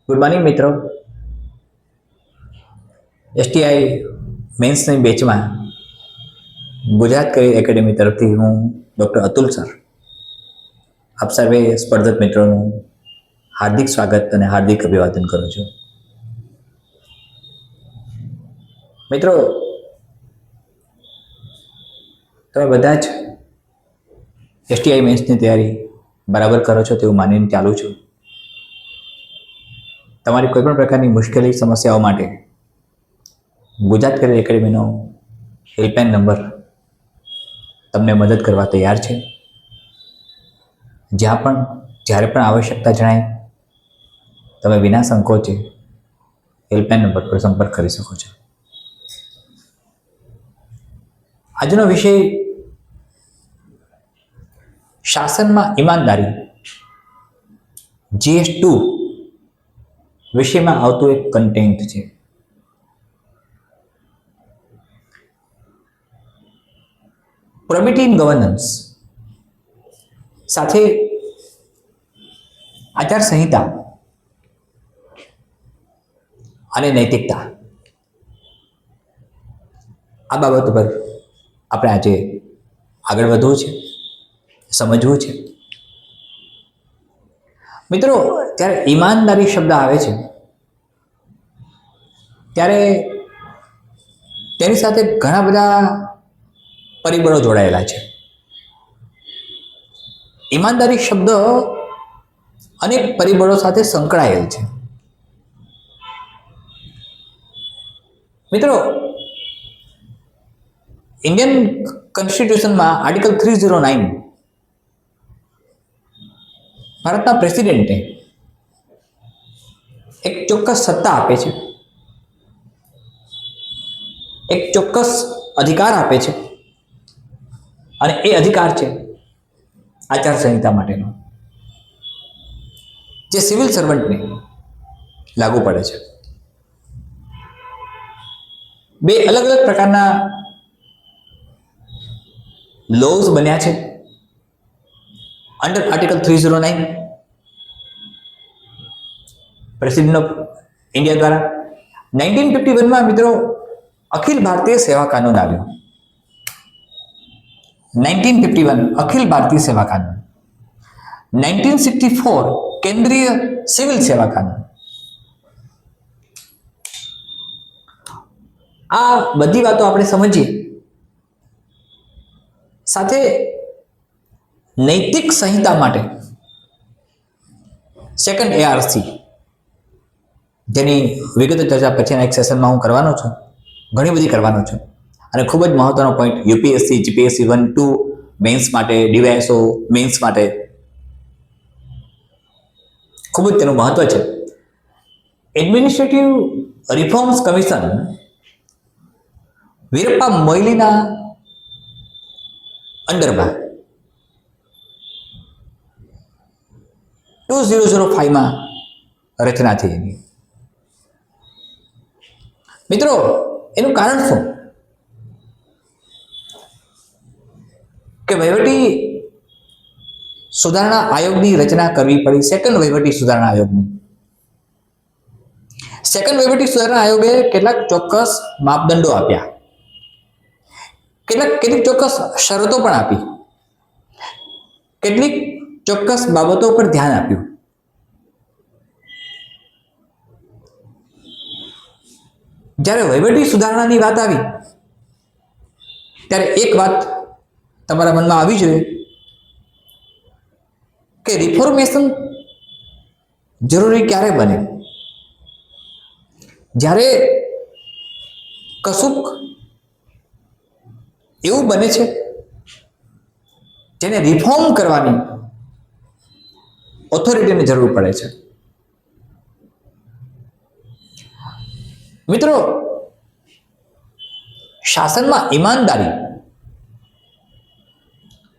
Good morning મિત્રો. STI મેન્સની બેચમાં Gujarat career academy તરફથી હું ડૉક્ટર અતુલ સર આપ સર્વે સ્પર્ધક મિત્રોનું હાર્દિક સ્વાગત અને હાર્દિક અભિવાદન કરું છું. મિત્રો, તમે બધા જ એસટીઆઈ મેન્સની તૈયારી બરાબર કરો છો તેવું માનીને ચાલુ છું. તમારી કોઈપણ પ્રકારની મુશ્કેલી સમસ્યાઓ માટે ગુજરાત કરિયર એકેડેમીનો હેલ્પલાઇન નંબર તમને મદદ કરવા તૈયાર છે. જ્યાં પણ જ્યારે પણ આવશ્યકતા જણાય તમે વિના સંકોચે હેલ્પલાઇન નંબર પર સંપર્ક કરી શકો છો. આજનો વિષય શાસનમાં ઈમાનદારી GS2 વિષયમાં આવતું એક કન્ટેન્ટ છે. પ્રોબિટી ઇન ગવર્નન્સ સાથે આચાર સંહિતા અને નૈતિકતા આ બાબત પર આપણે આજે આગળ વધવું છે, સમજવું છે. મિત્રો, જ્યારે ઈમાનદારી શબ્દ આવે છે ત્યારે તેની સાથે ઘણા બધા પરિબળો જોડાયેલા છે. ઈમાનદારી શબ્દ અનેક પરિબળો સાથે સંકળાયેલ છે. મિત્રો, ઇન્ડિયન કોન્સ્ટિટ્યુશનમાં આર્ટિકલ 309 ભારતના પ્રેસિડેન્ટને એક ચોક્કસ સત્તા આપે છે, એક ચોક્કસ અધિકાર આપે છે અને એ અધિકાર છે આચાર સંહિતા માટેનો, જે સિવિલ સર્વન્ટને લાગુ પડે છે. બે અલગ અલગ પ્રકારના લોઝ બન્યા છે under article 309 president of India દ્વારા. 1951માં મિત્રો અખિલ ભારતીય સેવા કાનૂન આવ્યો. 1951 અખિલ ભારતીય સેવા કાનૂન. 1964 કેન્દ્રીય સિવિલ સેવા કાનૂન. આ બધી વાતો આપણે સમજીએ. સાથે નૈતિક સંહિતા માટે સેકન્ડ ARC, જેની વિગત ચર્ચા પછીના એક સેશનમાં હું કરવાનો છું, ઘણી બધી કરવાનો છું. અને ખૂબ જ મહત્વનો પોઈન્ટ UPSC GPSC 1-2 મેન્સ માટે, DYSO મેન્સ માટે ખૂબ જ તેનું મહત્વ છે. એડમિનિસ્ટ્રેટિવ રિફોર્મ્સ કમિશન વીરપ્પા મોઇલીના અંડરમાં 2005માં રચના થઈ એની. મિત્રો, એનું કારણ શું? કે વહીવટી સુધારણા આયોગની રચના કરવી પડી. સેકન્ડ વહીવટી સુધારણા આયોગની. સેકન્ડ વહીવટી સુધારણા આયોગે કેટલાક ચોક્કસ માપદંડો આપ્યા, કેટલીક ચોક્કસ શરતો પણ આપી, કેટલીક ચોક્કસ બાબતો પર ધ્યાન આપ્યું. જ્યારે વહીવટી સુધારણાની વાત આવી ત્યારે એક વાત તમારા મનમાં આવી જોઈએ કે રિફોર્મેશન જરૂરી ક્યારે બને? જ્યારે કશુંક એવું બને છે જેને રિફોર્મ કરવાની ઓથોરિટીની જરૂર પડે છે. મિત્રો, શાસનમાં ઈમાનદારી,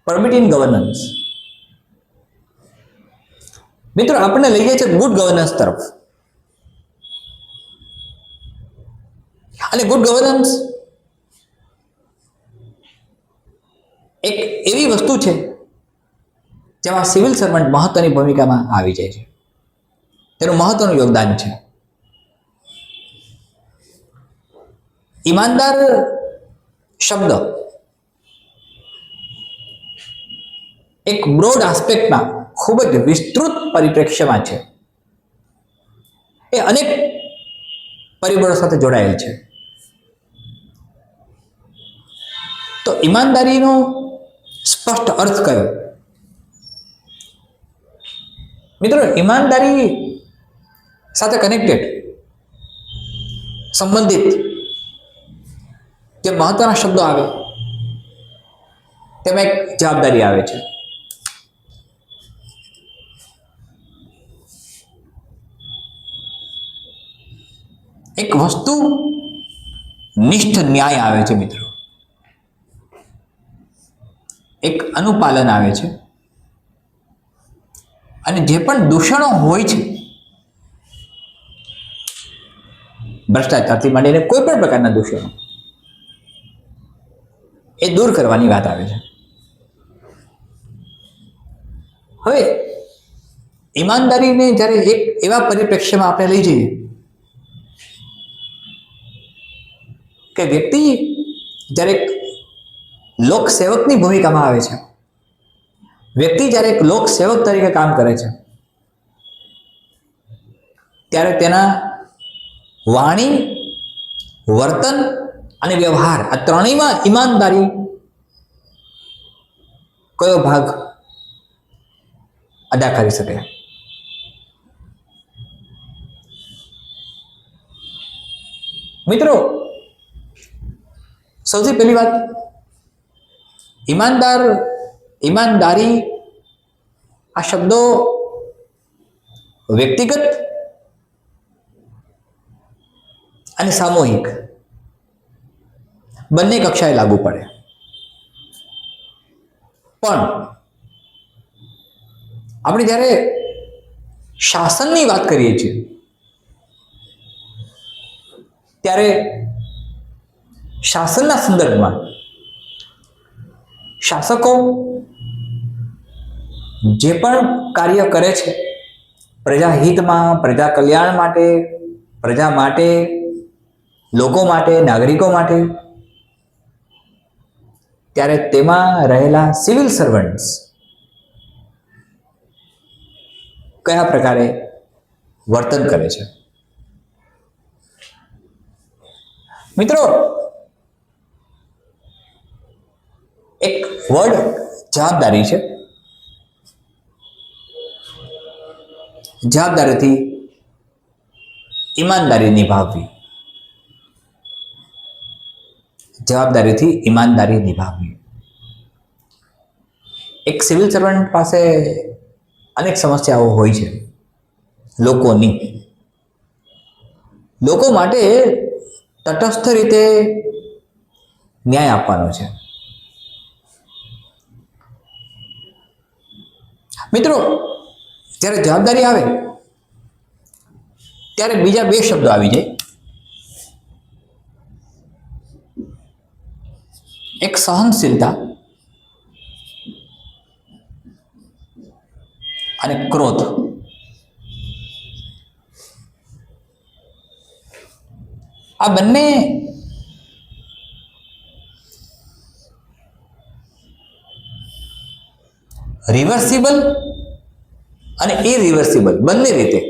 પ્રોબિટી ઇન ગવર્નન્સ, મિત્રો આપણને લઈ જાય છે ગુડ ગવર્નન્સ તરફ. અને ગુડ ગવર્નન્સ એક એવી વસ્તુ છે જેમાં સિવિલ સર્વન્ટ મહત્વની ભૂમિકામાં આવી જાય છે. તેનું મહત્વનું યોગદાન છે. ઈમાનદાર શબ્દ એક બ્રોડ આસ્પેક્ટમાં ખૂબ જ વિસ્તૃત પરિપ્રેક્ષ્યમાં છે. એ અનેક પરિબળો સાથે જોડાયેલ છે. તો ઈમાનદારીનો સ્પષ્ટ અર્થ કયો? મિત્રો, ઈમાનદારી સાથે કનેક્ટેડ સંબંધિત જે મહત્વના શબ્દો આવે તેમાં એક જવાબદારી આવે છે. એક વસ્તુ નિષ્ઠ ન્યાય આવે છે મિત્રો. એક અનુપાલન આવે છે. અને જે પણ દૂષણો હોય છે, ભ્રષ્ટાચારથી માંડીને કોઈ પણ પ્રકારના દૂષણો, એ દૂર કરવાની વાત આવે છે. હવે ઈમાનદારીને જ્યારે એક એવા પરિપ્રેક્ષ્યમાં આપણે લઈ જઈએ કે વ્યક્તિ જ્યારે એક લોકસેવકની ભૂમિકામાં આવે છે, વ્યક્તિ જ્યારે એક લોકસેવક તરીકે કામ કરે છે, ત્યારે તેના વાણી, વર્તન અને વ્યવહાર આ ત્રણેયમાં ઈમાનદારી કયો ભાગ અદા કરી શકે? મિત્રો, સૌથી પહેલી વાત, ઈમાનદારી આ શબ્દો વ્યક્તિગત અને સામૂહિક બંને કક્ષાએ લાગુ પડે. પણ આપણે જ્યારે શાસનની વાત કરીએ છીએ ત્યારે શાસનના સંદર્ભમાં શાસકો જે પણ કાર્ય કરે છે પ્રજા હિતમાં, પ્રજા કલ્યાણ માટે, પ્રજા માટે, લોકો માટે, નાગરિકો માટે, ત્યારે તેમાં રહેલા સિવિલ સર્વન્ટ્સ કયા પ્રકારે વર્તન કરે છે? મિત્રો, એક વર્ડ જવાબદારી છે. જવાબદારીથી ઈમાનદારી નિભાવવી, જવાબદારીથી ઈમાનદારી નિભાવવી. એક સિવિલ સર્વન્ટ પાસે અનેક સમસ્યાઓ હોય છે લોકોની. લોકો માટે તટસ્થ રીતે ન્યાય આપવાનો છે. મિત્રો, જ્યારે જવાબદારી આવે ત્યારે બીજા બે શબ્દો આવી જાય. એક સહનશીલતા અને ક્રોધ. આ બંને રિવર્સિબલ અને ઇરિવર્સિબલ બંને રીતે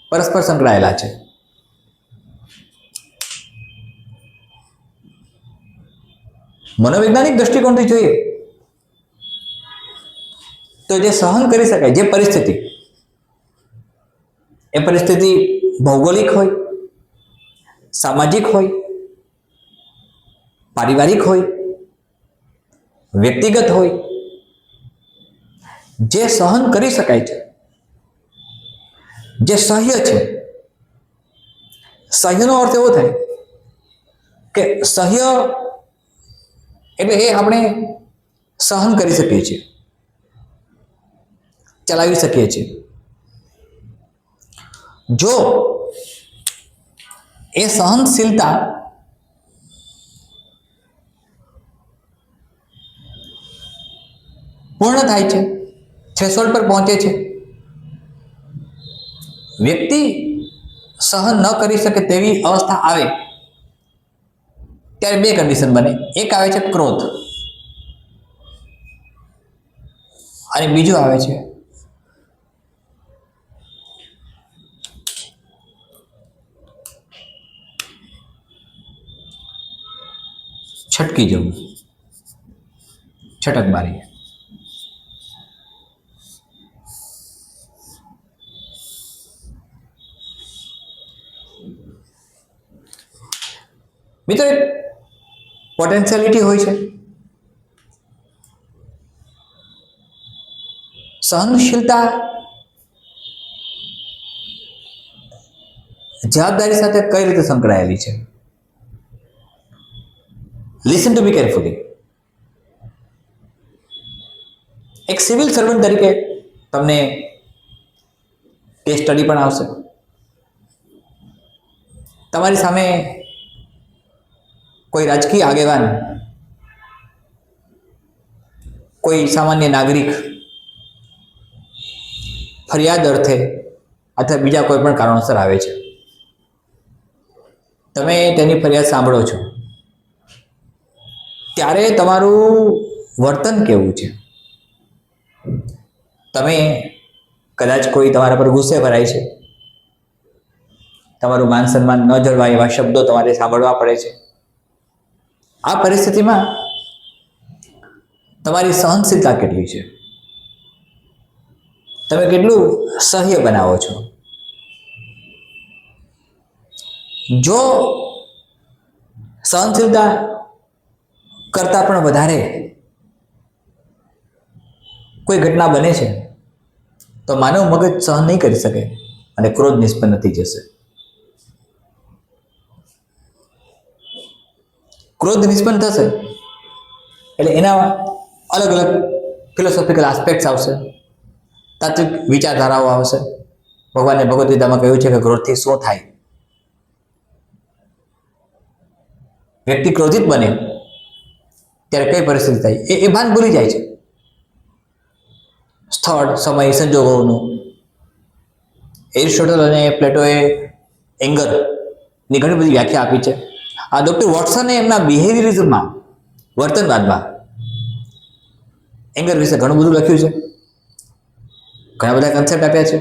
પરસ્પર સંકળાયેલા છે. મનોવૈજ્ઞાનિક દ્રષ્ટિકોણથી જોઈએ તો જે સહન કરી શકાય, જે પરિસ્થિતિ, એ પરિસ્થિતિ ભૌગોલિક હોય, સામાજિક હોય, પારિવારિક હોય, વ્યક્તિગત હોય, જે સહન કરી શકાય છે, જે સહ્ય છે. સહ્યનો અર્થ એવો થાય કે સહ્ય એટલે એ આપણે સહન કરી શકીએ છીએ, ચલાવી શકીએ છીએ. જો એ સહનશીલતા પૂર્ણ થાય છે, થ્રેશોલ્ડ પર પહોંચે છે, વ્યક્તિ સહન ન કરી શકે તેવી અવસ્થા આવે ત્યારે બે કન્ડિશન બને. એક આવે છે ક્રોધ અને બીજું આવે છે છટકી જવું, છટકબારી. મિત્રો, એક પોટેન્શિયાલિટી હોય છે. સહનશીલતા જવાબદારી સાથે કઈ રીતે સંકળાયેલી છે? Listen to me carefully. એક સિવિલ સર્વન્ટ તરીકે તમને કેસ સ્ટડી પણ આવશે. તમારી સામે કોઈ રાજકીય આગેવાન, કોઈ સામાન્ય નાગરિક ફરિયાદ અર્થે અથવા બીજા કોઈ પણ કારણોસર આવે છે. તમે તેની ફરિયાદ સાંભળો છો ત્યારે તમારું વર્તન કેવું છે? તમે કદાચ કોઈ તમારા પર ગુસ્સે ભરાય છે, તમારું માન સન્માન ન જળવાય એવા શબ્દો તમારે સાંભળવા પડે છે. આ પરિસ્થિતિમાં તમારી સહનશીલતા કેટલી છે? તમે કેટલું સહ્ય બનાવો છો? જો સહનશીલતા કરતાં પણ વધારે કોઈ ઘટના બને છે તો માનવ મગજ સહન નહીં કરી શકે અને ક્રોધ નિષ્પન્ન થઈ જશે. ક્રોધ નિષ્પન્ન થશે એટલે એના અલગ અલગ ફિલોસોફિકલ આસ્પેક્ટ્સ આવશે, તાત્વિક વિચારધારાઓ આવશે. ભગવાને ભગવદ્ ગીતામાં કહ્યું છે કે ક્રોધથી શું થાય? વ્યક્તિ ક્રોધિત બને ત્યારે કઈ પરિસ્થિતિ થાય એ ભાન ભૂલી જાય છે. સ્થળ, સમય, સંજોગોનું. એરિસ્ટોટલ અને પ્લેટોએ એંગરની ઘણી બધી વ્યાખ્યા આપી છે. આ ડૉક્ટર વોટસને એમના બિહેવિયરિઝમમાં, વર્તનવાદમાં એંગર વિશે ઘણું બધું લખ્યું છે, ઘણા બધા કન્સેપ્ટ આપ્યા છે.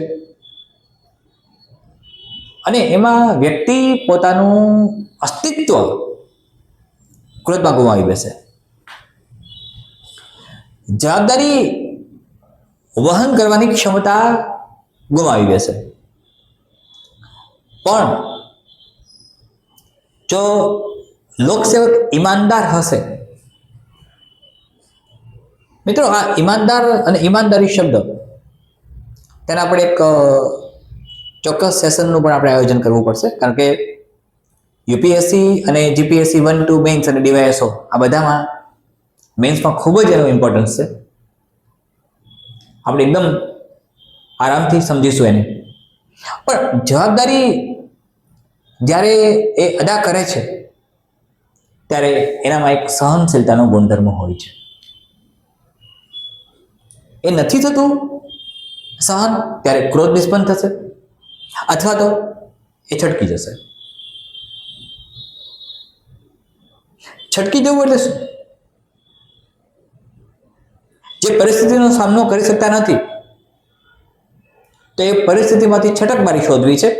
અને એમાં વ્યક્તિ પોતાનું અસ્તિત્વ ક્રોધમાં ગુમાવી બેસે. જવાબદારી વહન કરવાની ક્ષમતા ગુમાવી બેસે. પણ જો લોકસેવક ઈમાનદાર હશે, મિત્રો આ ઈમાનદાર અને ઈમાનદારી શબ્દ તેના આપણે એક ચોક્કસ સેશનનું પણ આપણે આયોજન કરવું પડશે, કારણ કે યુપીએસસી અને જીપીએસસી 1-2 મેન્સ અને ડીવાયએસઓ આ બધામાં મેન્સમાં ખૂબ જ એનું ઇમ્પોર્ટન્સ છે. આપણે એકદમ આરામથી સમજીશું એને. પણ જવાબદારી જ્યારે એ અદા કરે છે ત્યારે એનામાં એક સહનશીલતાનો ગુણધર્મ હોય છે. એ નથી થતું સહન ત્યારે ક્રોધ નિષ્પન્ન થશે અથવા તો એ છટકી જશે. છટકી જવું એટલે શું? જે પરિસ્થિતિનો સામનો કરી શકતા નથી તો એ પરિસ્થિતિમાંથી છટકબારી શોધવી છે.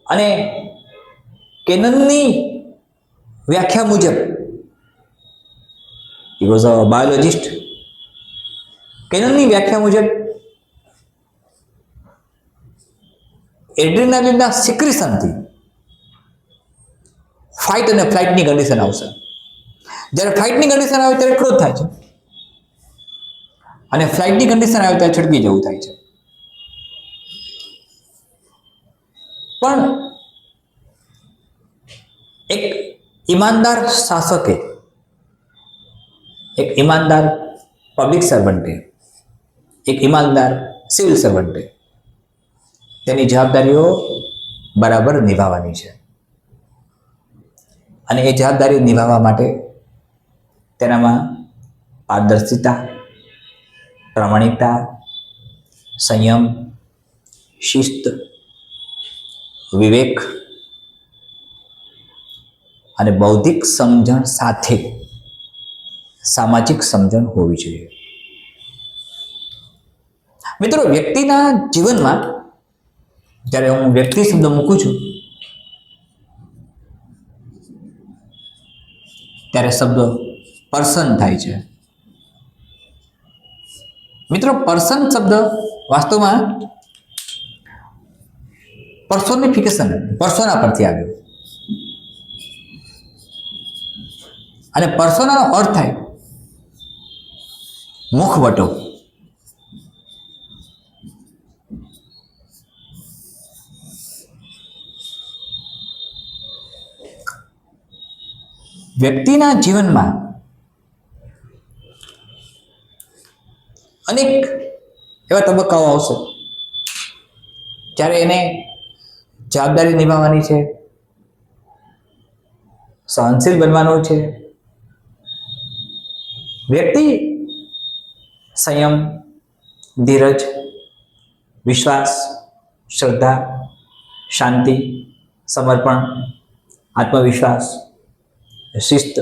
અને કેનનની વ્યાખ્યા મુજબ, he was a biologist, કેનનની વ્યાખ્યા મુજબ એડ્રેનાલિનના સિક્રેશનથી ફાઇટ અને ફ્લાઇટની કન્ડિશન આવશે. જ્યારે ફાઇટની કન્ડિશન આવે ત્યારે ક્રોધ થાય છે અને ફ્લાઇટની કન્ડિશન આવે ત્યારે છટકી જવું થાય છે. પણ એક ઈમાનદાર શાસકે, એક ઈમાનદાર પબ્લિક સર્વન્ટે, એક ઈમાનદાર સિવિલ સર્વન્ટે તેની જવાબદારીઓ બરાબર નિભાવવાની છે. અને એ જવાબદારી નિભાવવા માટે તેનામાં પારદર્શિતા, પ્રામાણિકતા, સંયમ, શિસ્ત, વિવેક અને બૌદ્ધિક સમજણ સાથે સામાજિક સમજણ હોવી જોઈએ. મિત્રો, વ્યક્તિના જીવનમાં જ્યારે હું વ્યક્તિ શબ્દ મૂકું છું ત્યારે શબ્દ પર્સન થાય છે. મિત્રો, પર્સન શબ્દ વાસ્તવમાં પર્સોનિફિકેશન, પર્સોના પરથી આવ્યો અને પર્સોનાનો અર્થ થાય મુખવટો. વ્યક્તિના જીવનમાં અનેક એવા તબક્કાઓ આવશે જ્યારે એને જવાબદારી નિભાવવાની છે, સહનશીલ બનવાનું છે. વ્યક્તિ સંયમ, ધીરજ, વિશ્વાસ, શ્રદ્ધા, શાંતિ, સમર્પણ, આત્મવિશ્વાસ, શિસ્ત,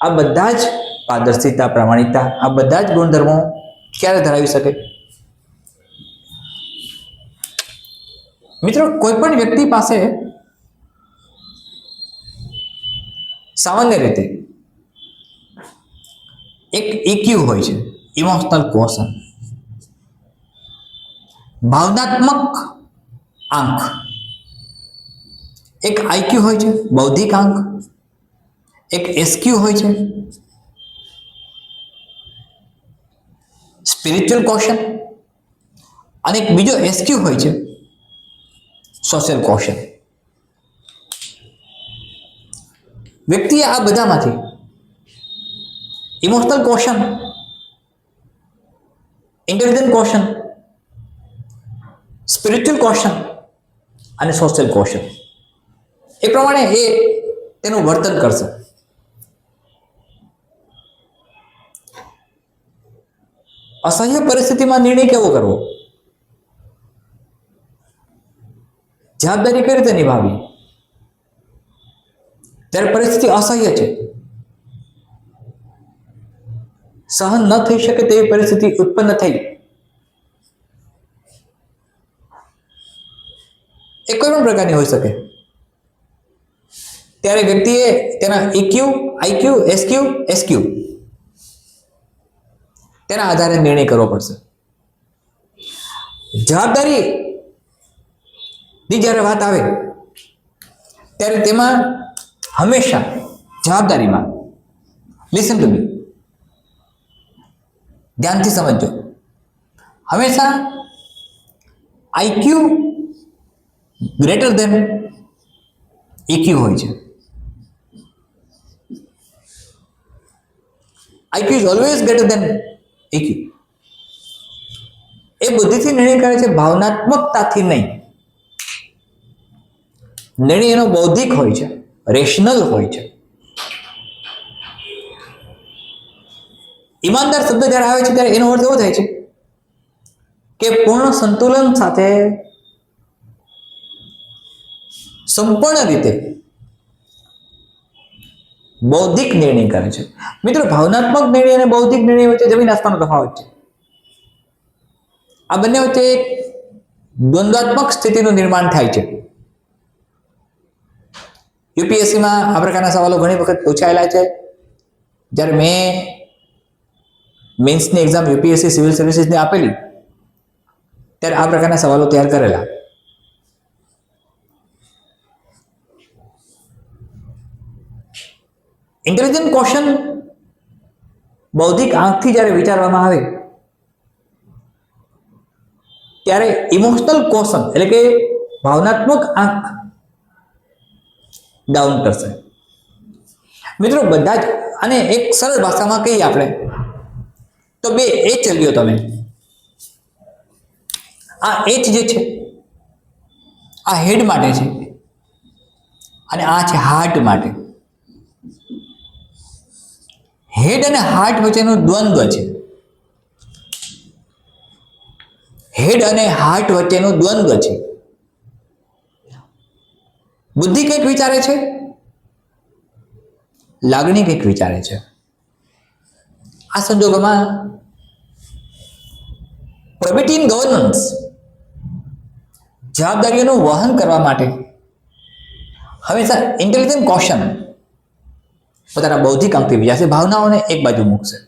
આ બધા જ પારદર્શિતા, પ્રામાણિકતા, આ બધા જ ગુણધર્મો ક્યારે ધરાવી શકે? મિત્રો, કોઈ પણ વ્યક્તિ પાસે સામાન્ય રીતે એક EQ હોય છે, ઇમોશનલ ક્વોશન્ટ, ભાવનાત્મક આંક. એક IQ હોય છે, બૌદ્ધિક આંક. એક SQ હોય છે, સ્પિરિચ્યુઅલ ક્વોશન્ટ, અને એક બીજો SQ હોય છે, સોશિયલ ક્વોશન્ટ. વ્યક્તિએ આ બધામાંથી emotional quotient, intelligent quotient, spiritual quotient અને સોશિયલ ક્વોશન્ટ એ પ્રમાણે એ તેનું વર્તન કરશે. અસહ્ય પરિસ્થિતિમાં નિર્ણય કેવો કરવો, જવાબદારી કઈ રીતે નિભાવવી ત્યારે પરિસ્થિતિ અસહ્ય છે, સહન ન થઈ શકે તેવી પરિસ્થિતિ ઉત્પન્ન થઈ, એ કોઈ પણ પ્રકારની હોઈ શકે, ત્યારે વ્યક્તિએ તેના EQ, IQ, SQ તેના આધારે નિર્ણય કરવો પડશે. જવાબદારી ની જ્યારે વાત આવે ત્યારે તેમાં હંમેશા જવાબદારીમાં લિસન ટુ મી, ધ્યાનથી સમજજો, હંમેશા IQ ગ્રેટર ધેન EQ હોય છે. IQ is always greater than EQ. એ બુદ્ધિથી નિર્ણય કરે છે, ભાવનાત્મકતાથી નહીં. નિર્ણય એનો બૌદ્ધિક હોય છે, રેશનલ હોય છે. ઈમાનદાર શબ્દ જ્યારે આવે છે ત્યારે એનો અર્થ એવો થાય છે કે પૂર્ણ સંતુલન સાથે સંપૂર્ણ રીતે બૌદ્ધિક નિર્ણય કરે છે. મિત્રો, ભાવનાત્મક નિર્ણય અને બૌદ્ધિક નિર્ણય વચ્ચે જમીન આસમાનનો તફાવત છે. આ બંને વચ્ચે એક દ્વંદ્વાત્મક સ્થિતિનું નિર્માણ થાય છે. યુપીએસસીમાં આ પ્રકારના સવાલો ઘણી વખત પૂછાયેલા છે. જ્યારે મેં મેન્સની એક્ઝામ યુપીએસસી સિવિલ સર્વિસીસની આપેલી ત્યારે આ પ્રકારના સવાલો તૈયાર કરેલા. ઇન્ટેલિજન્ટ ક્વેશ્ચન બૌદ્ધિક આંખથી જ્યારે વિચારવામાં આવે ત્યારે ઇમોશનલ ક્વેશ્ચન એટલે કે ભાવનાત્મક આંખ ડાઉન કરશે. મિત્રો, બધા જ આને એક સરળ ભાષામાં કહીએ આપણે તો બે H લ્યો તમે. આ H જે છે આ હેડ માટે છે અને આ છે હાર્ટ માટે. હેડ અને હાર્ટ વચ્ચેનો દ્વંદ્વ છે. હેડ અને હાર્ટ વચ્ચેનો દ્વંદ્વ છે. બુદ્ધિ કંઈક વિચારે છે, લાગણી કંઈક વિચારે છે. આ સંજોગોમાં પ્રોબેબિલિટી ઇન ગવર્નન્સ, જવાબદારીઓનું વહન કરવા માટે હંમેશા ઇન્ટેલિજન્ટ કોશન પોતાના બૌદ્ધિક અંગથી વિચારશે, ભાવનાઓને એક બાજુ મૂકશે.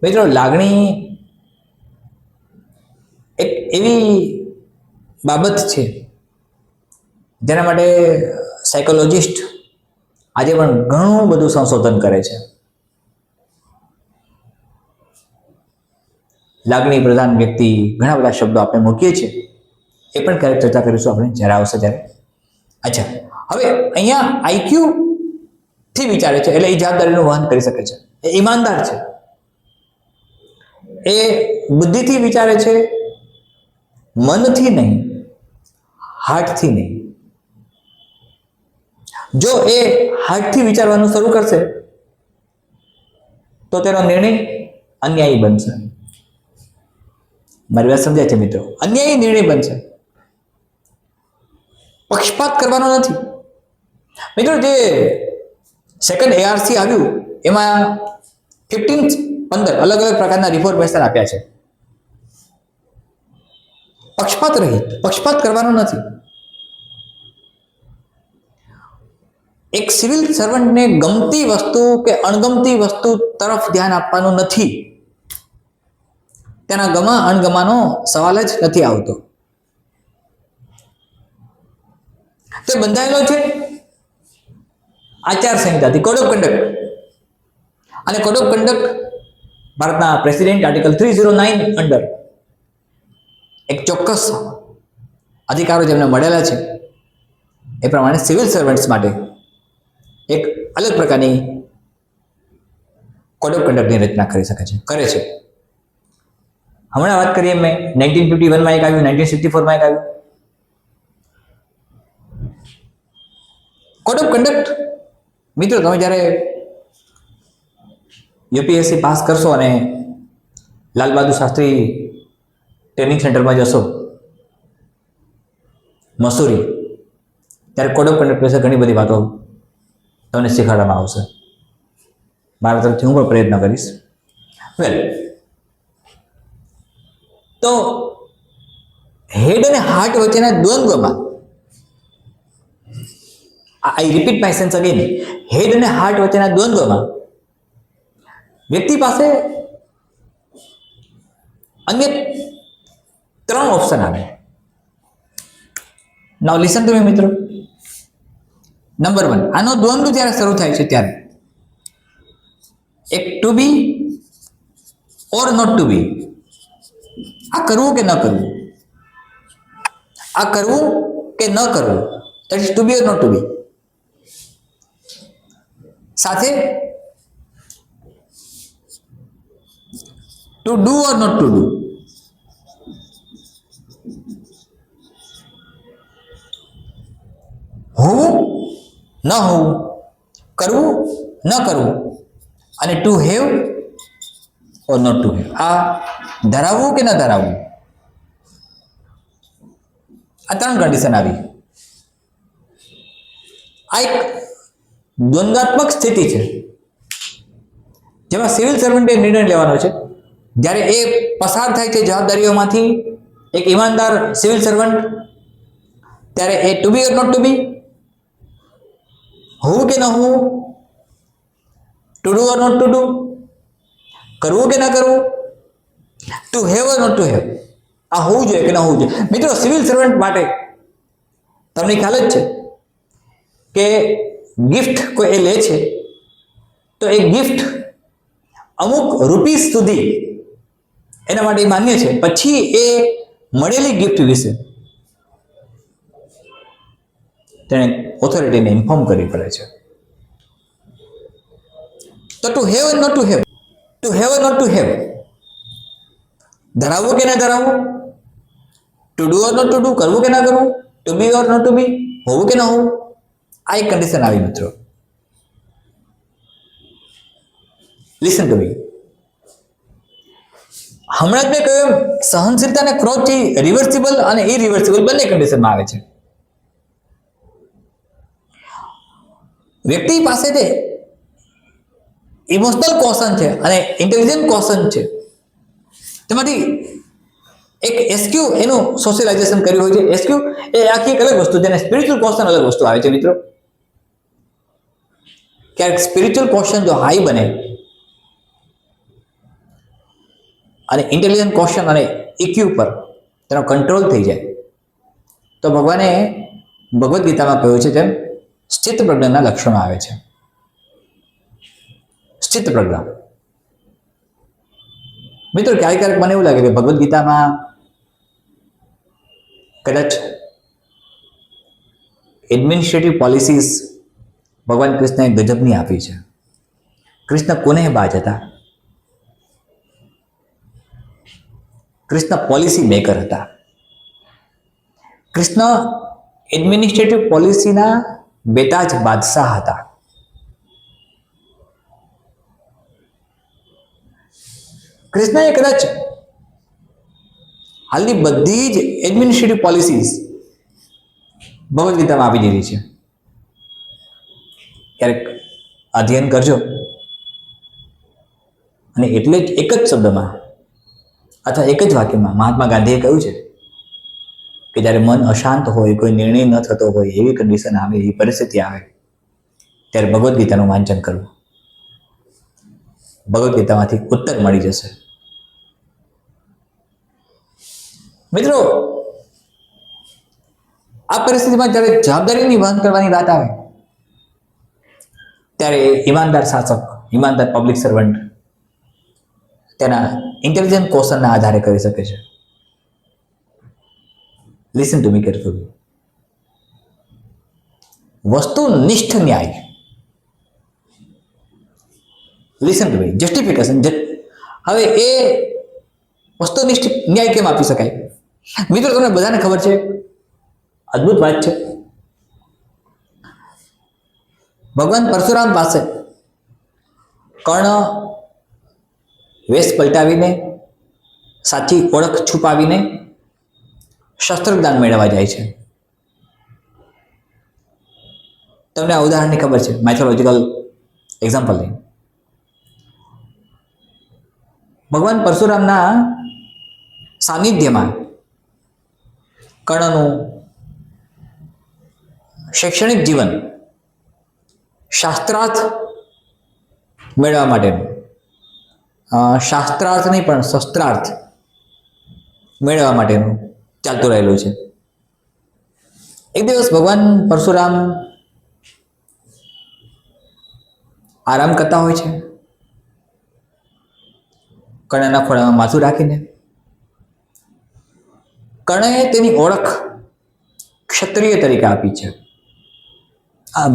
મિત્રો, લાગણી એક એવી બાબત છે જેના માટે સાયકોલોજિસ્ટ આજે પણ ઘણું બધું સંશોધન કરે છે. લાગણી પ્રધાન વ્યક્તિ, ઘણા બધા શબ્દો આપણે મૂકીએ છીએ, એ પણ ક્યારેક ચર્ચા કરીશું આપણે જ્યારે આવશે ત્યારે. અચ્છા, હવે અહીંયા આઈક્યુ થી વિચારે છે એટલે એ જવાબદારીનું વહન કરી શકે છે, એ ઈમાનદાર છે. એ બુદ્ધિથી વિચારે છે, મનથી નહીં, હાર્ટથી નહીં. જો એ હાર્ટથી વિચારવાનું શરૂ કરશે તો તેનો નિર્ણય અન્યાયી બનશે. મારી વાત સમજાય છે મિત્રો? અન્યાયી નિર્ણય બનશે. પક્ષપાત કરવાનો નથી. મિત્રો, જે સેકન્ડ એઆરસી આવ્યું એમાં 15 અલગ અલગ પ્રકારના રિફોર્મેશન આપ્યા છે. પક્ષપાત રહિત, પક્ષપાત કરવાનો નથી. એક સિવિલ સર્વન્ટને ગમતી વસ્તુ કે અણગમતી વસ્તુ તરફ ધ્યાન આપવાનું નથી. તેના ગમા અણગમાનો સવાલ જ નથી આવતો. તે બંધાયેલો છે આચાર સંહિતાથી, કોડ ઓફ કન્ડક્ટ. અને કોડ ઓફ કન્ડક્ટ ભારતના પ્રેસિડેન્ટ આર્ટિકલ 309 અંડર એક ચોક્કસ અધિકારો જેમને મળેલા છે એ પ્રમાણે સિવિલ સર્વન્ટ્સ માટે એક અલગ પ્રકારની કોડ ઓફ કન્ડક્ટની રચના કરી શકે છે, કરે છે. હમણાં વાત કરીએ મેં 1951માં એક આવ્યું, 1964માં એક આવ્યું. કોડ ઓફ કન્ડક્ટ મિત્રો, તમે જ્યારે યુપીએસસી પાસ કરશો અને લાલ બહાદુર શાસ્ત્રી ટ્રેનિંગ સેન્ટરમાં જશો મસૂરી, ત્યારે કોડ ઓફ કન્ડક્ટ વિશે ઘણી બધી વાતો તમને શીખવાડવામાં આવશે. મારા તરફથી હું પણ પ્રયત્ન કરીશ. વેલ, તો હેડ અને હાર્ટ વચ્ચેના દ્વંદ્વમાં, I repeat my sense again, head અને હાર્ટ વચ્ચેના દ્વંદ્વમાં વ્યક્તિ પાસે અન્ય 3 ઓપ્શન આવે. નાઉ લિસન ટુ મી મિત્રો. નંબર 1, આનો દ્વંદ્વ જ્યારે શરૂ થાય છે ત્યારે એક to be or not to be, આ કરવું કે ન કરવું, આ કરવું કે ન કરવું, that is to be or not to be. સાથે to do or not to do, હોવું ન હોવું, કરવું ન કરવું, અને to have or not to have, આ ધરાવવું કે ન ધરાવવું. આ 3 કન્ડિશન આવી. આ એક દ્વંદ્વાત્મક સ્થિતિ છે જેમાં સિવિલ સર્વન્ટે નિર્ણય લેવાનો છે. જ્યારે એ પસાર થાય છે જવાબદારીઓમાંથી, એક ઈમાનદાર સિવિલ સર્વન્ટ, ત્યારે એ to be or not to be, હોવું કે ન હોવું, to do or not to do, કરવું કે ન કરવું, to have or not to have, આ હોવું જોઈએ કે ન હોવું જોઈએ. મિત્રો, સિવિલ સર્વન્ટ માટે તમને ખ્યાલ જ છે કે ગિફ્ટ કોઈ એ લે છે તો એ ગિફ્ટ અમુક રૂપીસ સુધી એના માટે માન્ય છે, પછી એ મળેલી ગિફ્ટ વિશે તેણે ઓથોરિટીને ઇન્ફોર્મ કરવી પડે છે. તો to have and not to have, to have and not to have, ધરાવવું કે ના ધરાવવું, to do or not to do, કરવું કે ના કરવું, to be or not to be, હોવું કે ના હોવું, આ એક કન્ડિશન આવી મિત્રો. Listen to me. હમણાં જ મેં કહ્યું એમ, સહનશીલતા અને ક્રોધથી રિવર્સિબલ અને ઇરિવર્સિબલ બંને કન્ડિશનમાં આવે છે. વ્યક્તિ પાસે જે ઇમોશનલ કોશન છે અને ઇન્ટેલિજન્ટ કોશન છે, તેમાંથી એક એસક્યુ એનું સોશિયલાઇઝેશન કર્યું હોય છે. એસક્યુ એ આખી એક અલગ વસ્તુ છે અને સ્પિરિચ્યુઅલ કોશન અલગ વસ્તુ આવે છે મિત્રો. ક્યારેક સ્પિરિચ્યુઅલ કોશન જો હાઈ બને અને ઇન્ટેલિજન્ટ કોશન અને ઇક્યુ પર તેનો કંટ્રોલ થઈ જાય તો ભગવાને ભગવદ્ ગીતામાં કહ્યું છે તેમ સ્થિત પ્રજ્ઞાના લક્ષણો આવે છે. સ્થિત પ્રજ્ઞા મિત્રો, ક્યારેક ક્યારેક મને એવું લાગે કે ભગવદ્ ગીતામાં કદાચ એડમિનિસ્ટ્રેટિવ પોલિસીસ ભગવાન કૃષ્ણએ ગજબની આપી છે. કૃષ્ણ કોને બાજ હતા? કૃષ્ણ પોલિસી મેકર હતા. કૃષ્ણ એડમિનિસ્ટ્રેટિવ પોલિસીના બેતાજ બાદશાહ હતા. કૃષ્ણએ કદાચ હાલની બધી જ એડમિનિસ્ટ્રેટિવ પોલિસીસ ભગવદ્ ગીતામાં આપી દીધી છે. ક્યારેક અધ્યયન કરજો અને એટલે જ એક જ શબ્દમાં અથવા એક જ વાક્યમાં મહાત્મા ગાંધીએ કહ્યું છે કે જ્યારે મન અશાંત હોય, કોઈ નિર્ણય ન થતો હોય, એવી કન્ડિશન આવે, એવી પરિસ્થિતિ આવે, ત્યારે ભગવદ્ ગીતાનું વાંચન કરવું. ભગવદ્ ગીતામાંથી ઉત્તર મળી જશે. મિત્રો, આ પરિસ્થિતિમાં જ્યારે જવાબદારીની વહન કરવાની વાત આવે ત્યારે ઈમાનદાર શાસક, ઈમાનદાર પબ્લિક સર્વન્ટ તેના ઇન્ટેલિજન્ટ કોશનના આધારે કરી શકે છે. Listen to me carefully. વસ્તુનિષ્ઠ ન્યાય, લિસન ટુ મી, જસ્ટિફિકેશન. હવે એ વસ્તુનિષ્ઠ ન્યાય કેમ આપી શકાય? મિત્રો, તમને બધાને ખબર છે, અદ્ભુત વાત છે, ભગવાન પરશુરામ પાસે કર્ણ વેશ પલટાવીને, સાચી ઓળખ છુપાવીને શસ્ત્રદાન મેળવવા જાય છે. તમને આ ઉદાહરણની ખબર છે, માઇથોલોજીકલ એક્ઝામ્પલ લઈને. ભગવાન પરશુરામના સાનિધ્યમાં કર્ણનું શૈક્ષણિક જીવન શાસ્ત્રાર્થ મેળવવા માટેનું, શાસ્ત્રાર્થ નહીં પણ શસ્ત્રાર્થ મેળવવા માટેનું ચાલતું રહેલું છે. એક દિવસ ભગવાન પરશુરામ આરામ કરતા હોય છે, કર્ણના ખોળામાં માથું રાખીને. કર્ણએ તેની ઓળખ ક્ષત્રિય તરીકે આપી છે,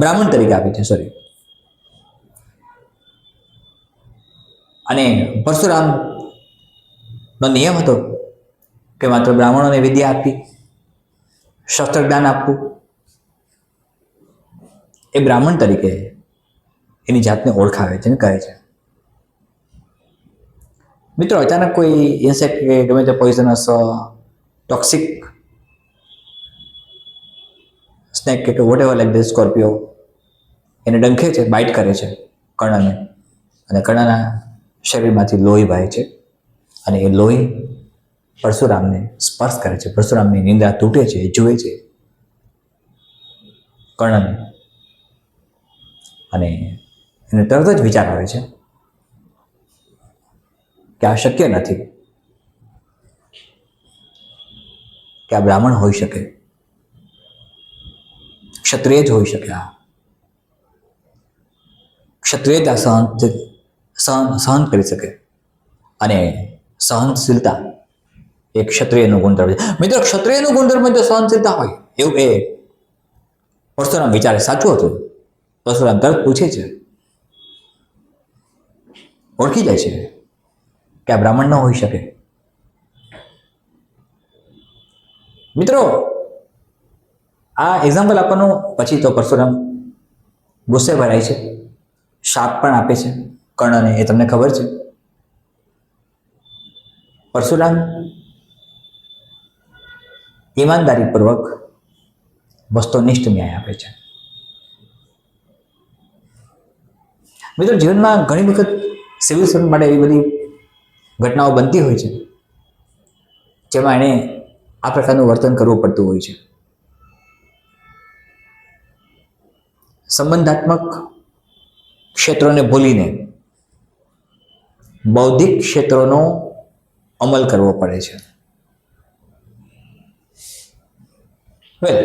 બ્રાહ્મણ તરીકે આપી છે, સોરી. અને પરશુરામનો નિયમ હતો કે માત્ર બ્રાહ્મણોને વિદ્યા આપવી, શસ્ત્રદાન આપવું. એ બ્રાહ્મણ તરીકે એની જાતને ઓળખાવે છે ને કહે છે. મિત્રો, અચાનક કોઈ ઇન્સેક્ટ કે ગમે તે પોઈઝનસ ટોક્સિક સ્નેક કે whatever like the scorpion એને ડંખે છે, બાઇટ કરે છે કર્ણને, અને કર્ણના શરીરમાંથી લોહી વહે છે અને એ લોહી પરશુરામને સ્પર્શ કરે છે. પરશુરામની નિંદ્રા તૂટે છે, જુએ છે કર્ણને, અને એને તરત જ વિચાર આવે છે કે આ શક્ય નથી કે આ બ્રાહ્મણ હોઈ શકે, ક્ષત્રિય જ હોઈ શકે. આ ક્ષત્રિયતા સહન કરી શકે, અને સહનશીલતા એ ક્ષત્રિયનું ગુણધર્મ છે. મિત્રો, ક્ષત્રિયનું ગુણધર્મ જો સહનશીલતા હોય એવું એ પરશુરામ વિચારે સાચું હતું. પરશુરામ તરત પૂછે છે, ઓળખી જાય છે કે આ બ્રાહ્મણ ન હોઈ શકે. મિત્રો, આ એક્ઝામ્પલ આપવાનું પછી તો પરશુરામ ગુસ્સે ભરાય છે, શાપ પણ આપે છે કર્ણને, એ તમને ખબર છે. પરશુરામ ઈમાનદારીપૂર્વક વસ્તુનિષ્ઠ ન્યાય આપે છે. મિત્રો, જીવનમાં ઘણી વખત સિવિલ સર્વન્ટ માટે એવી બધી ઘટનાઓ બનતી હોય છે જેમાં એણે આ પ્રકારનું વર્તન કરવું પડતું હોય છે. સંબંધાત્મક ક્ષેત્રોને ભૂલીને બૌદ્ધિક ક્ષેત્રોનો અમલ કરવો પડે છે. Well,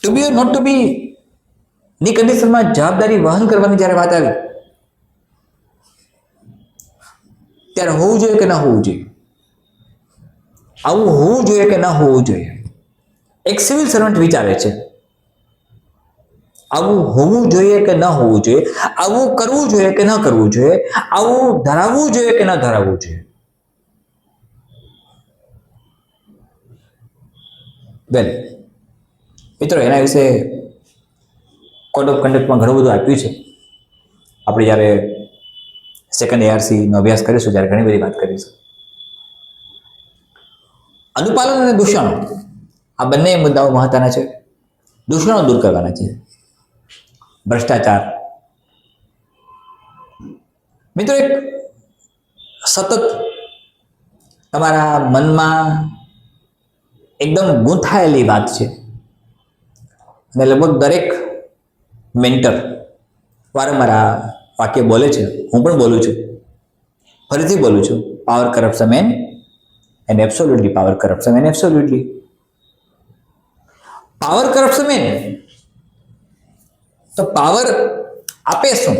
to be or not to be ની કન્ડિશનમાં જવાબદારી વહન કરવાની જ્યારે વાત આવી ત્યારે હોવું જોઈએ કે ન હોવું જોઈએ, આવું હોવું જોઈએ કે ન હોવું જોઈએ, એક સિવિલ સર્વન્ટ વિચારે છે. આવું હોવું જોઈએ કે ન હોવું જોઈએ, આવું કરવું જોઈએ કે ન કરવું જોઈએ, આવું ધરાવવું જોઈએ કે ન ધરાવવું જોઈએ. વેલ મિત્રો, એના વિશે કોડ ઓફ કન્ડક્ટમાં ઘણું બધું આપ્યું છે. આપણે જ્યારે સેકન્ડ ARC નો અભ્યાસ કરીશું ત્યારે ઘણી બધી વાત કરીશું. અનુપાલન અને દૂષણો, આ બંને મુદ્દાઓ મહત્વના છે. દૂષણો દૂર કરવાના છે. ભ્રષ્ટાચાર મિત્રો એક સતત તમારા મનમાં એકદમ ગૂંથાયેલી વાત છે અને લગભગ દરેક મેન્ટર વારંવાર આ વાક્ય બોલે છે. હું પણ બોલું છું, ફરીથી બોલું છું. Power corrupts man and absolutely power corrupts man absolutely. Power corrupts man, તો પાવર આપે શું?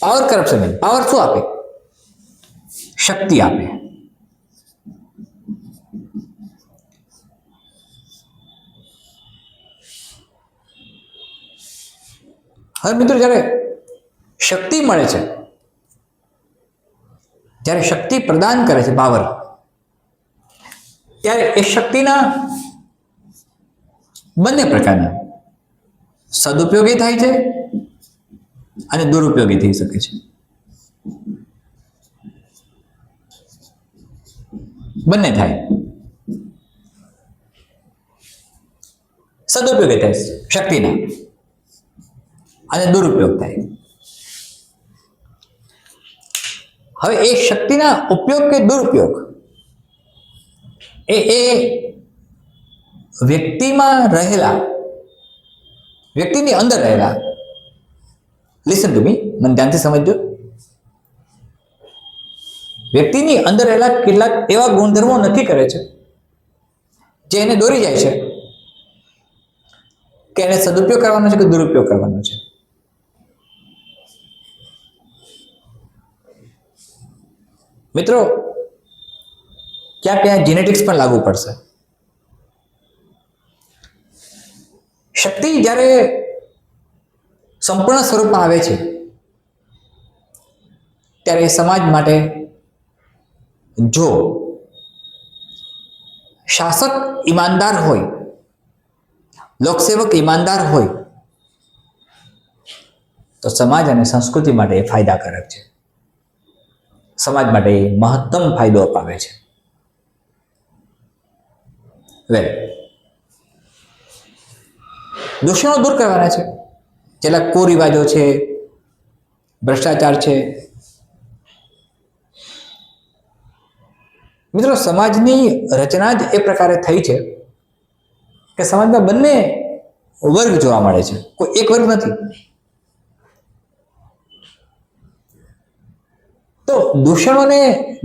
પાવર કરપ્ટ્સ મેન, પાવર શું આપે? શક્તિ આપે. હવે મિત્રો, જ્યારે શક્તિ મળે છે, જ્યારે શક્તિ પ્રદાન કરે છે પાવર, ત્યારે એ શક્તિના બંને પ્રકારના સદુપયોગી થાય છે અને દુરુપયોગી થઈ શકે છે. બંને થાય. સદુપયોગી થાય શક્તિના અને દુરુપયોગ થાય. હવે એ શક્તિના ઉપયોગ કે દુરુપયોગ એ વ્યક્તિમાં રહેલા, વ્યક્તિની અંદર રહેલા, લિસન ટુ મી, મને ધ્યાનથી સમજજો, વ્યક્તિની અંદર રહેલા કેટલાક એવા ગુણધર્મો નક્કી કરે છે જે એને દોરી જાય છે કે એને સદુપયોગ કરવાનો છે કે દુરુપયોગ કરવાનો છે. મિત્રો, ક્યાં જીનેટિક્સ પણ લાગુ પડશે. શક્તિ જ્યારે સંપૂર્ણ સ્વરૂપમાં આવે છે ત્યારે સમાજ માટે જો શાસક ઈમાનદાર હોય, લોકસેવક ઈમાનદાર હોય, તો સમાજ અને સંસ્કૃતિ માટે એ ફાયદાકારક છે. સમાજ માટે મહત્તમ ફાયદો અપાવે છે. વેલ, દૂષણો દૂર કરવાના છે. કેટલાક કુરિવાજો છે, ભ્રષ્ટાચાર છે. મિત્રો, સમાજની રચના જ એ પ્રકારે થઈ છે કે સમાજમાં બંને વર્ગ જોવા મળે છે, કોઈ એક વર્ગ નથી. તો દૂષણોને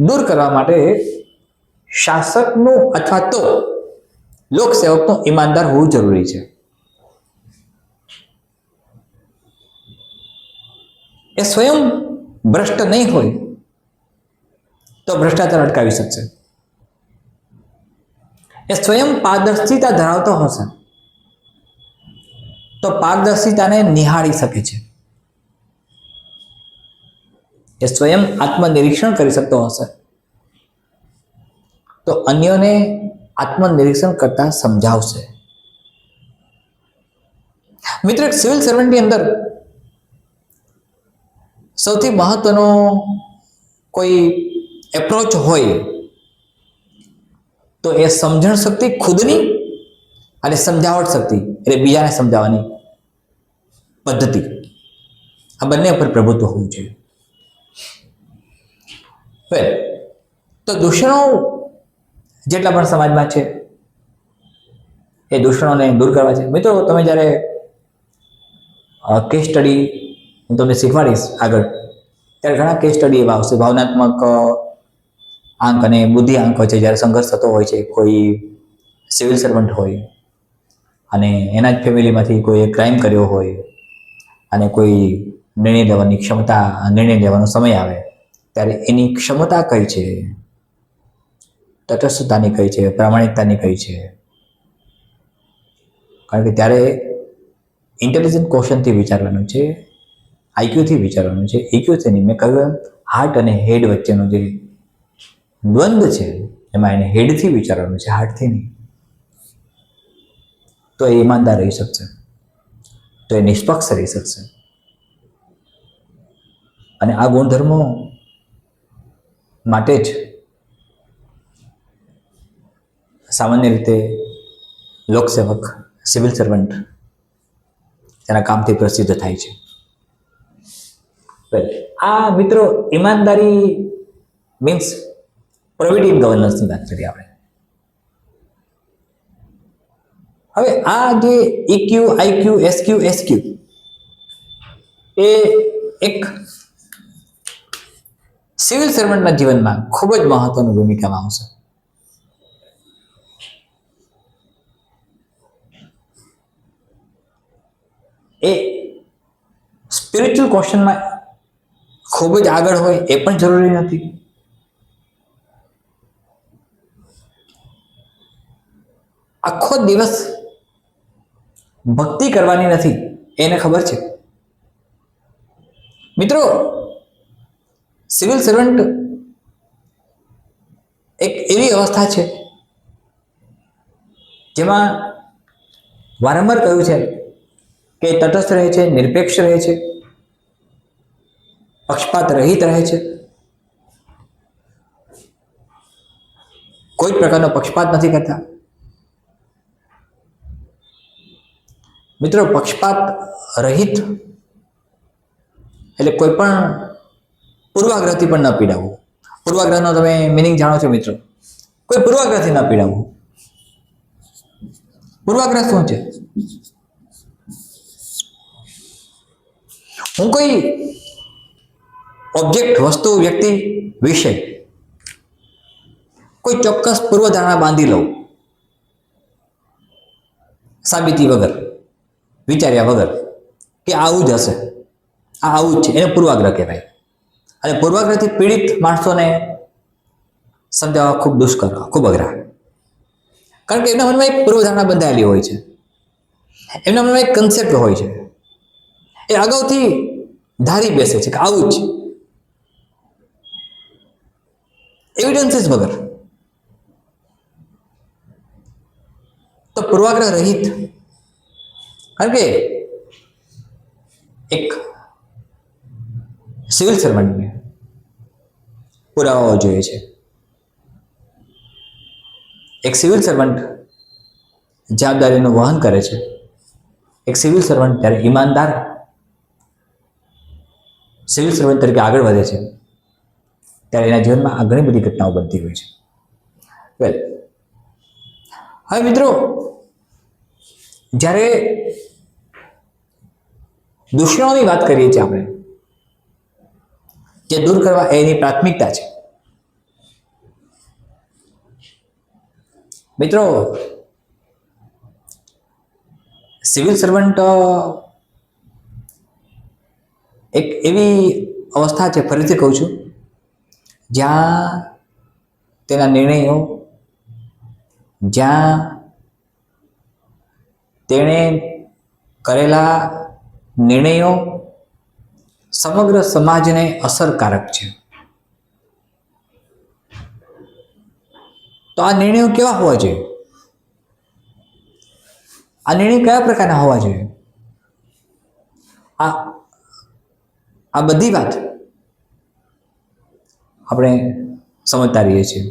દૂર કરવા માટે શાસકનું અથવા તો લોકસેવકનું ઈમાનદાર હોવું જરૂરી છે. એ સ્વયં ભ્રષ્ટ નહીં હોય તો ભ્રષ્ટાચાર અટકાવી શકશે. એ સ્વયં પારદર્શિતા ધરાવતો હશે તો પારદર્શિતાને નિહાળી શકે છે. એ સ્વયં આત્મનિરીક્ષણ કરી શકતો હશે તો અન્યોને આત્મનિરીક્ષણ કરતા સમજાવશે. મિત્રો, એક સિવિલ સર્વન્ટની અંદર સૌથી મહત્વનો કોઈ એપ્રોચ હોય તો એ સમજણ શક્તિ ખુદની અને સમજાવટ શક્તિ એટલે બીજાને સમજાવવાની પદ્ધતિ, આ બંને ઉપર પ્રભુત્વ હોવું જોઈએ. તો દૂષણો જેટલા પણ સમાજમાં છે એ દૂષણોને દૂર કરવા છે. મિત્રો, તમે જ્યારે કેસ સ્ટડી હું તમને શીખવાડીશ આગળ, ત્યારે ઘણા કેસ સ્ટડી એવા આવશે. ભાવનાત્મક આંક અને બુદ્ધિ આંક છે, જ્યારે સંઘર્ષ થતો હોય છે, કોઈ સિવિલ સર્વન્ટ હોય અને એના જ ફેમિલીમાંથી કોઈ ક્રાઇમ કર્યો હોય અને કોઈ નિર્ણય લેવાની ક્ષમતા, નિર્ણય લેવાનો સમય આવે ત્યારે એની ક્ષમતા કઈ છે, તટસ્થતાની કઈ છે, પ્રામાણિકતાની કઈ છે. કારણ કે ત્યારે ઇન્ટેલિજન્ટ ક્વેશ્ચનથી વિચારવાનું છે, આઈક્યુથી વિચારવાનું છે, ઇક્યુથી નહીં. મેં કહ્યું એમ હાર્ટ અને હેડ વચ્ચેનો જે દ્વંદ્વ છે એમાં એને હેડથી વિચારવાનું છે, હાર્ટથી નહીં. તો એ ઈમાનદાર રહી શકશે, તો એ નિષ્પક્ષ રહી શકશે. અને આ ગુણધર્મો માટે જ સામાન્ય રીતે લોકસેવક, સિવિલ સર્વન્ટ તેના કામથી પ્રસિદ્ધ થાય છે. આ મિત્રો ઈમાનદારી મીન્સ પ્રોવિડ ઇન ગવર્નન્સની વાત કરીએ આપણે. હવે આ જે ઇક્યુ, આઈક્યુ, એસક્યુ, એસક્યુ એ એક સિવિલ સર્વન્ટના જીવનમાં ખૂબ જ મહત્વની ભૂમિકામાં આવશે. એ સ્પિરિચ્યુઅલ ક્વેશ્ચનમાં ખૂબ જ આગળ હોય એ પણ જરૂરી નથી. આખો દિવસ ભક્તિ કરવાની નથી એને ખબર છે. મિત્રો, સિવિલ સર્વન્ટ એક એવી અવસ્થા છે જેમાં વારંવાર કહ્યું છે કે તટસ્થ રહે છે, નિરપેક્ષ રહે છે, પક્ષપાત રહિત રહે છે, કોઈ પ્રકારનો પક્ષપાત નથી કરતા. મિત્રો, પક્ષપાત રહિત એટલે કોઈ પણ પૂર્વાગ્રહથી પણ ન પીડાવવું. પૂર્વાગ્રહનો તમે મિનિંગ જાણો છો મિત્રો? કોઈ પૂર્વાગ્રહથી ન પીડાવવું. પૂર્વાગ્રહ શું છે? હું કોઈ ઓબ્જેક્ટ, વસ્તુ, વ્યક્તિ, વિષય કોઈ ચોક્કસ પૂર્વધારણા બાંધી લઉં સાબિતી વગર, વિચાર્યા વગર કે આવું જ હશે, આ આવું જ છે, એને પૂર્વાગ્રહ કહેવાય. અને પૂર્વાગ્રહથી પીડિત માણસોને સમજાવવા ખૂબ દુષ્કર, ખૂબ અઘરા. કારણ કે એમના મનમાં એક પૂર્વધારણા બંધાયેલી હોય છે, એમના મનમાં એક કન્સેપ્ટ હોય છે, એ અગાઉથી ધારી બેસે છે કે આવું જ, એવિડન્સીસ વગર. તો પૂર્વાગ્રહ રહિત, કારણ કે એક સિવિલ સર્વન્ટને પુરાવાઓ જોઈએ છે. એક સિવિલ સર્વન્ટ જવાબદારીનું વહન કરે છે. એક સિવિલ સર્વન્ટ ત્યારે ઈમાનદાર સિવિલ સર્વન્ટ તરીકે આગળ વધે છે ત્યારે એના જીવનમાં આ ઘણી બધી ઘટનાઓ બનતી હોય છે. વેલ, હવે મિત્રો, જ્યારે દૂષણોની વાત કરીએ છીએ આપણે, જે દૂર કરવા એની પ્રાથમિકતા છે. મિત્રો, સિવિલ સર્વન્ટ એક એવી અવસ્થા છે, ફરીથી કહું છું, જ્યાં તેના નિર્ણયો, જ્યાં તેણે કરેલા નિર્ણયો સમગ્ર સમાજને અસરકારક છે. તો આ નિર્ણયો કેવા હોવા જોઈએ? આ નિર્ણય કયા પ્રકારના હોવા જોઈએ? આ બધી વાત આપણે સમજતા રહીએ છીએ.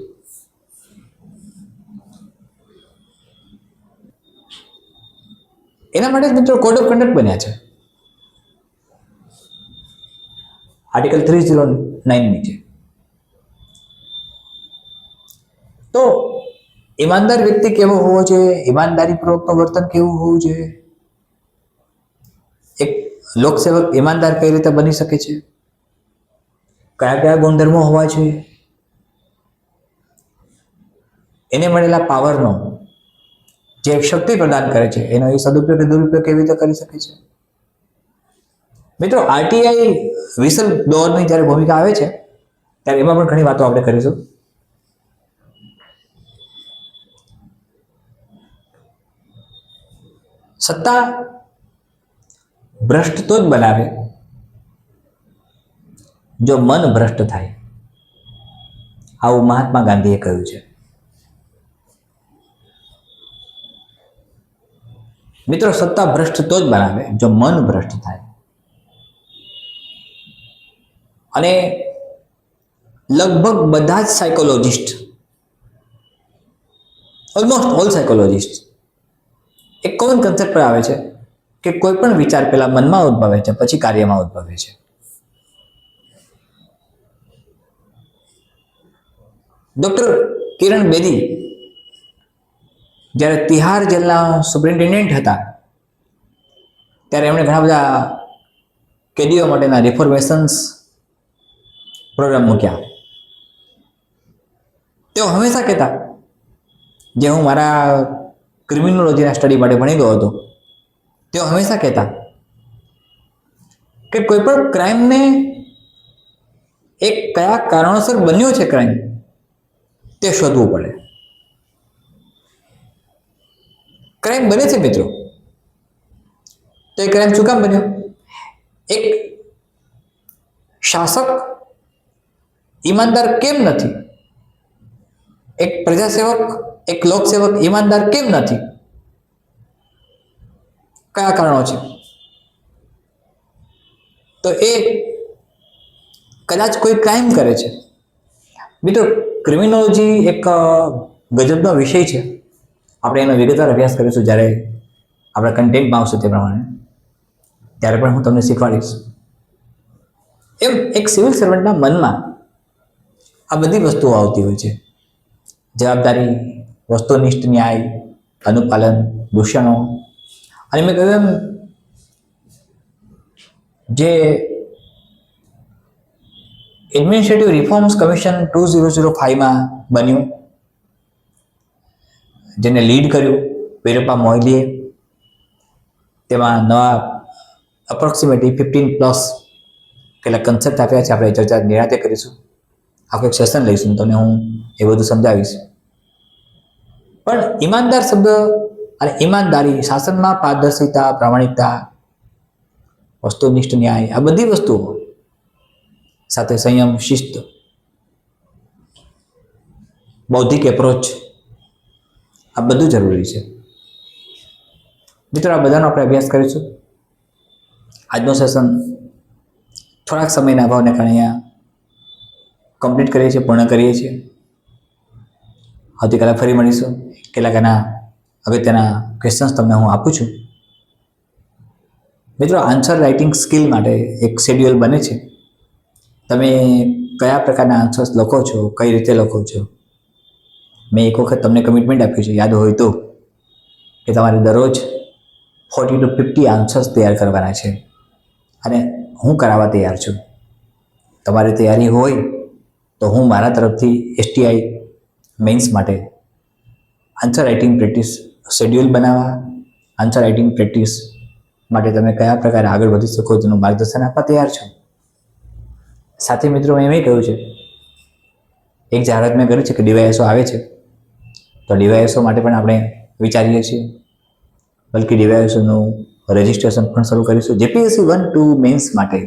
એના માટે મિત્રો કોડ ઓફ કન્ડક્ટ બન્યા છે. આર્ટિકલ 309 નીચે. તો ઈમાનદાર વ્યક્તિ કેવો હોવો જોઈએ, ઈમાનદારી પૂર્વકનું વર્તન કેવું હોવું જોઈએ, એક લોકસેવક ઈમાનદાર કઈ રીતે બની શકે છે, કયા કયા ગુણધર્મો હોવા જોઈએ, એને મળેલા પાવરનો જે એક શક્તિ પ્રદાન કરે છે એનો એ સદુપયોગ કે દુરુપયોગ કેવી રીતે કરી શકે છે. મિત્રો આરટીઆઈ વિસલ બ્લોઅરની જ્યારે ભૂમિકા આવે છે ત્યારે એમાં પણ ઘણી વાતો આપણે કરીશું. સત્તા ભ્રષ્ટ તો જ બનાવે જો મન ભ્રષ્ટ થાય, આવું મહાત્મા ગાંધીએ કહ્યું છે. મિત્રો સત્તા ભ્રષ્ટ તો જ બનાવે જો મન ભ્રષ્ટ થાય. અને લગભગ બધા જ સાયકોલોજિસ્ટ, ઓલમોસ્ટ ઓલ સાયકોલોજિસ્ટ એક કોમન કન્સેપ્ટ પર આવે છે કે કોઈ પણ વિચાર પહેલા મનમાં ઉદ્ભવે છે પછી કાર્યમાં ઉદ્ભવે છે. ડોક્ટર કિરણ બેદી જ્યારે તિહાર જેલના સુપ્રિન્ટેન્ડન્ટ હતા ત્યારે એમણે ઘણા બધા કેદીઓ માટેના રિફોર્મેશન્સ પ્રોગ્રામ મૂક્યા. તેઓ હંમેશા કહેતા, જે હું મારા ક્રિમિનોલોજીના સ્ટડી માટે ભણી ગયો હતો, તેઓ હંમેશા કહેતા કે કોઈ પણ ક્રાઇમને એક કયા કારણોસર બન્યો છે ક્રાઇમ તે શોધવું પડે. ક્રાઇમ બને છે મિત્રો, તો એ ક્રાઇમ શું કામ બન્યો? એક શાસક ઈમાનદાર કેમ નથી, એક પ્રજાસેવક, એક લોકસેવક ઈમાનદાર કેમ નથી, કયા કારણો છે? તો એ કદાચ કોઈ ક્રાઇમ કરે છે. મિત્રો ક્રિમિનોલોજી એક ગજબનો વિષય છે. આપણે એનો વિગતવાર અભ્યાસ કરીશું જ્યારે આપણા કન્ટેન્ટમાં આવશે તે પ્રમાણે, ત્યારે પણ હું તમને શીખવાડીશ. એમ એક સિવિલ સર્વન્ટના મનમાં આ બધી વસ્તુઓ આવતી હોય છે. જવાબદારી, વસ્તુનિષ્ઠ ન્યાય, અનુપાલન, દૂષણો, અને મેં કહ્યું એમ જે એડમિનિસ્ટ્રેટિવ રિફોર્મ્સ કમિશન 2005માં બન્યું, જેને લીડ કર્યું વીરપ્પા મોઇલીએ. તેમાં નવા અપ્રોક્સિમેટલી 15+ કેટલાક કન્સેપ્ટ આપ્યા છે. આપણે ચર્ચા નિરાંતે કરીશું, આખું એક સેશન લઈશું, તમને હું એ બધું સમજાવીશ. પણ ઈમાનદાર શબ્દ અને ઈમાનદારી, શાસનમાં પારદર્શિતા, પ્રામાણિકતા, વસ્તુનિષ્ઠ ન્યાય, આ બધી વસ્તુઓ સાથે સંયમ, શિસ્ત, બૌદ્ધિક એપ્રોચ, આ બધું જરૂરી છે. મિત્રો આ બધાનો આપણે અભ્યાસ કરીશું. આજનો સેશન થોડાક સમયના અભાવને કારણે અહીંયા કમ્પ્લીટ કરીએ છીએ, પૂર્ણ કરીએ છીએ. આવતીકાલે ફરી મળીશું. કેટલાક એના અગત્યના ક્વેશ્ચન્સ તમને હું આપું છું. મિત્રો આન્સર રાઇટિંગ સ્કિલ માટે એક શેડ્યુલ બને છે. તમે કયા પ્રકારના આન્સર્સ લખો છો, કઈ રીતે લખો છો. મેં એક વખત તમને કમિટમેન્ટ આપ્યું છે, યાદ હોય તો, કે તમારે દરરોજ 40 to 50 આન્સર્સ તૈયાર કરવાના છે. અને હું કરાવવા તૈયાર છું. તમારી તૈયારી હોય તો હું મારા તરફથી STI મેઇન્સ માટે આન્સર રાઇટિંગ પ્રેક્ટિસ શેડ્યુલ બનાવવા, આન્સર રાઇટિંગ પ્રેક્ટિસ માટે તમે કયા પ્રકારે આગળ વધી શકો તેનું માર્ગદર્શન આપવા તૈયાર છું. સાથે મિત્રો મેં એમ કહ્યું છે, એક જાહેરાત મેં કરી છે કે ડીવાયએસઓ આવે છે, તો ડીવાયએસઓ માટે પણ આપણે વિચારીએ છીએ. બલકે ડીવાયએસઓનું રજિસ્ટ્રેશન પણ શરૂ કરીશું. JPSC 1-2 મેન્સ માટે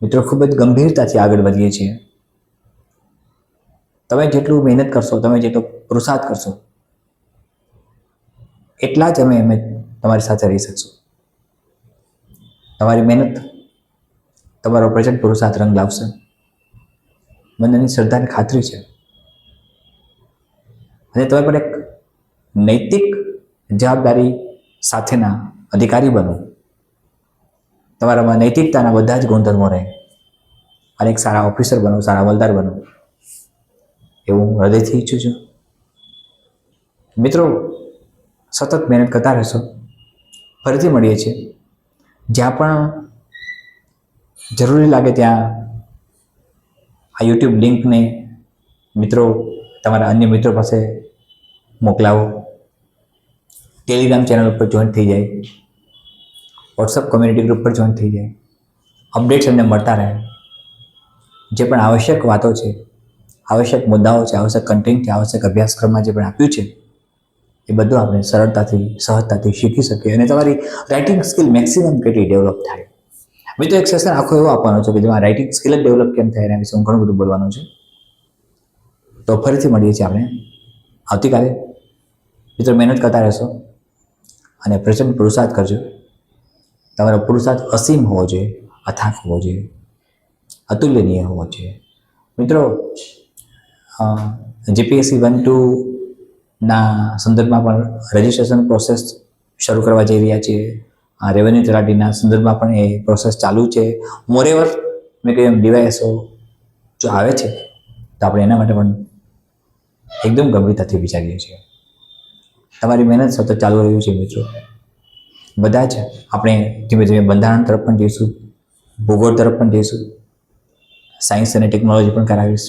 મિત્રો ખૂબ જ ગંભીરતાથી આગળ વધીએ છીએ. તમે જેટલું મહેનત કરશો, તમે જેટલો પુરુષાર્થ કરશો, એટલા જ અમે તમારી સાથે રહી શકશું. તમારી મહેનત તમારો પ્રચંડ પુરુષાર્થ રંગ લાવશે. બંનેની શ્રદ્ધાની ખાતરી છે. અને તમે પણ એક નૈતિક જવાબદારી સાથેના અધિકારી બનો. તમારામાં નૈતિકતાના બધા જ ગુણધર્મો રહે અને એક સારા ઓફિસર બનો, સારા અમલદાર બનો, એવું હૃદયથી ઈચ્છું છું. મિત્રો, સતત મહેનત કરતા રહેશો. ફરીથી મળીએ છીએ. જ્યાં પણ જરૂરી લાગે ત્યાં આ યુટ્યુબ લિંકને મિત્રો તમારા અન્ય મિત્રો પાસે મોકલાવો. ટેલિગ્રામ ચેનલ ઉપર જોઈન થઈ જાય, વોટ્સઅપ કોમ્યુનિટી ગ્રુપ પર જોઈન થઈ જાય. અપડેટ્સ એમને મળતા રહે. જે પણ આવશ્યક વાતો છે, આવશ્યક મુદ્દાઓ છે, આવશ્યક કન્ટેન્ટ છે, આવશ્યક અભ્યાસક્રમમાં જે પણ આપ્યું છે એ બધું આપણે સરળતાથી, સહજતાથી શીખી શકીએ અને તમારી રાઇટિંગ સ્કિલ મેક્સિમમ કેટલી ડેવલપ થાય. મિત્રો, એક સેશન આખો એવો આપવાનો છે કે જેમાં રાઇટિંગ સ્કિલ જ ડેવલપ કેમ થાય એના વિશે હું ઘણું બધું બોલવાનું છે. તો ફરીથી મળીએ છીએ આપણે આવતીકાલે. મિત્રો, મહેનત કરતા રહેશો અને પ્રચંડ પુરુષાર્થ કરજો. તમારો પુરુષાર્થ અસીમ હોવો જોઈએ, અથાક હોવો જોઈએ, અતુલ્યનીય હોવો જોઈએ. મિત્રો, જીપીએસસી 1-2ના સંદર્ભમાં પણ રજિસ્ટ્રેશન પ્રોસેસ શરૂ કરવા જઈ રહ્યા છીએ. રેવન્યુ તલાટીના સંદર્ભમાં પણ એ પ્રોસેસ ચાલુ છે. મોરેવર, મેં કહ્યું એમ ડીવાયએસઓ જો આવે છે તો આપણે એના માટે પણ એકદમ ગંભીરતાથી વિચારીએ છીએ. તમારી મહેનત સતત ચાલુ રહ્યું છે મિત્રો. બધા જ આપણે ધીમે ધીમે બંધારણ તરફ પણ જઈશું, ભૂગોળ તરફ પણ જઈશું, સાયન્સ અને ટેકનોલોજી પણ કરાવીશ,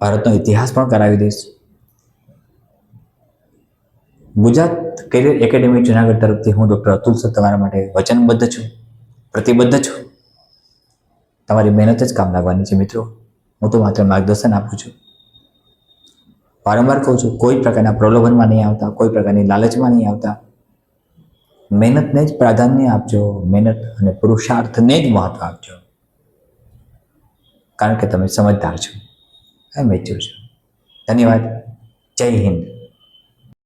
ભારતનો ઇતિહાસ પણ કરાવી દઈશ. ગુજરાત કેરિયર એકેડેમી જુનાગઢ તરફથી હું ડૉક્ટર અતુલ સર તમારા માટે વચનબદ્ધ છું, પ્રતિબદ્ધ છું. તમારી મહેનત જ કામ લાગવાની છે મિત્રો. હું તો માત્ર માર્ગદર્શન આપું છું. વારંવાર કહું છું, કોઈ પ્રકારના પ્રલોભનમાં નહીં આવતા, કોઈ પ્રકારની લાલચમાં નહીં આવતા. મહેનતને જ પ્રાધાન્ય આપજો, મહેનત અને પુરુષાર્થને જ મહત્વ આપજો, કારણ કે તમે સમજદાર છો, મેચ્યોર છો. ધન્યવાદ. જય હિન્દ.